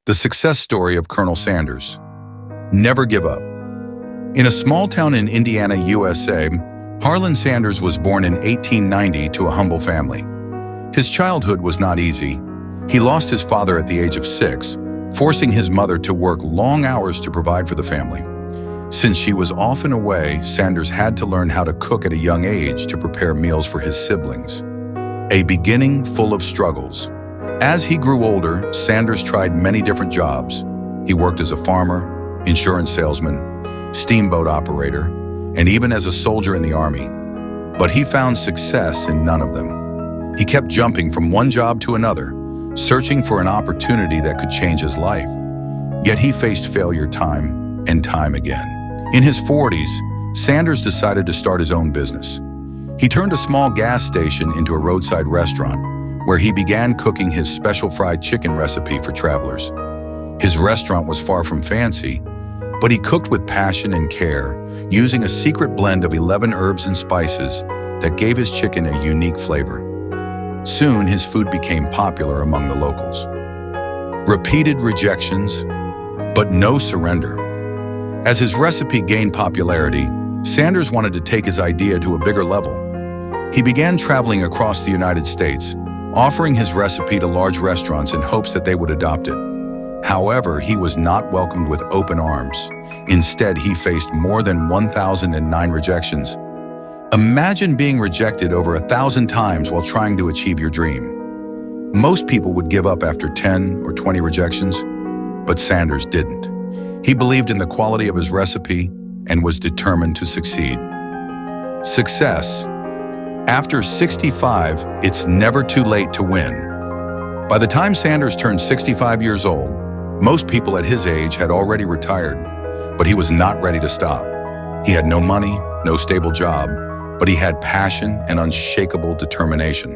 The success story of Colonel Sanders. Never give up. In a small town in Indiana, USA, Harlan Sanders was born in 1890 to a humble family. His childhood was not easy. He lost his father at the age of 6, forcing his mother to work long hours to provide for the family. Since she was often away, Sanders had to learn how to cook at a young age to prepare meals for his siblings. A beginning full of struggles. As he grew older, Sanders tried many different jobs. He worked as a farmer, insurance salesman, steamboat operator, and even as a soldier in the army. But he found success in none of them. He kept jumping from one job to another, searching for an opportunity that could change his life. Yet he faced failure time and time again. In his 40s, Sanders decided to start his own business. He turned a small gas station into a roadside restaurant, where he began cooking his special fried chicken recipe for travelers. His restaurant was far from fancy, but he cooked with passion and care, using a secret blend of 11 herbs and spices that gave his chicken a unique flavor. Soon, his food became popular among the locals. Repeated rejections, but no surrender. As his recipe gained popularity, Sanders wanted to take his idea to a bigger level. He began traveling across the United States, offering his recipe to large restaurants in hopes that they would adopt it. However, he was not welcomed with open arms. Instead, he faced more than 1,009 rejections. Imagine being rejected over 1,000 times while trying to achieve your dream. Most people would give up after 10 or 20 rejections, but Sanders didn't. He believed in the quality of his recipe and was determined to succeed. Success. After 65, it's never too late to win. By the time Sanders turned 65 years old, most people at his age had already retired, but he was not ready to stop. He had no money, no stable job, but he had passion and unshakable determination.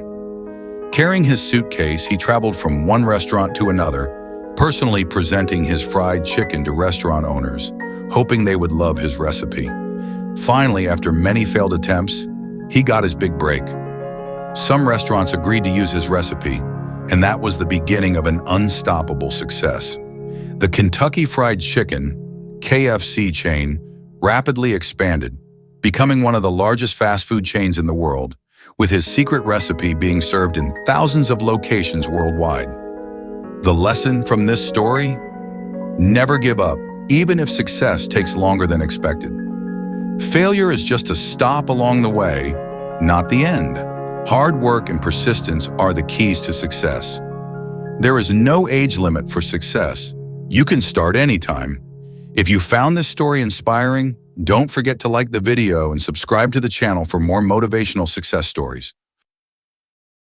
Carrying his suitcase, he traveled from one restaurant to another, personally presenting his fried chicken to restaurant owners, hoping they would love his recipe. Finally, after many failed attempts, he got his big break. Some restaurants agreed to use his recipe, and that was the beginning of an unstoppable success. The Kentucky Fried Chicken, KFC chain, rapidly expanded, becoming one of the largest fast food chains in the world, with his secret recipe being served in thousands of locations worldwide. The lesson from this story? Never give up, even if success takes longer than expected. Failure is just a stop along the way, not the end. Hard work and persistence are the keys to success. There is no age limit for success. You can start anytime. If you found this story inspiring, don't forget to like the video and subscribe to the channel for more motivational success stories.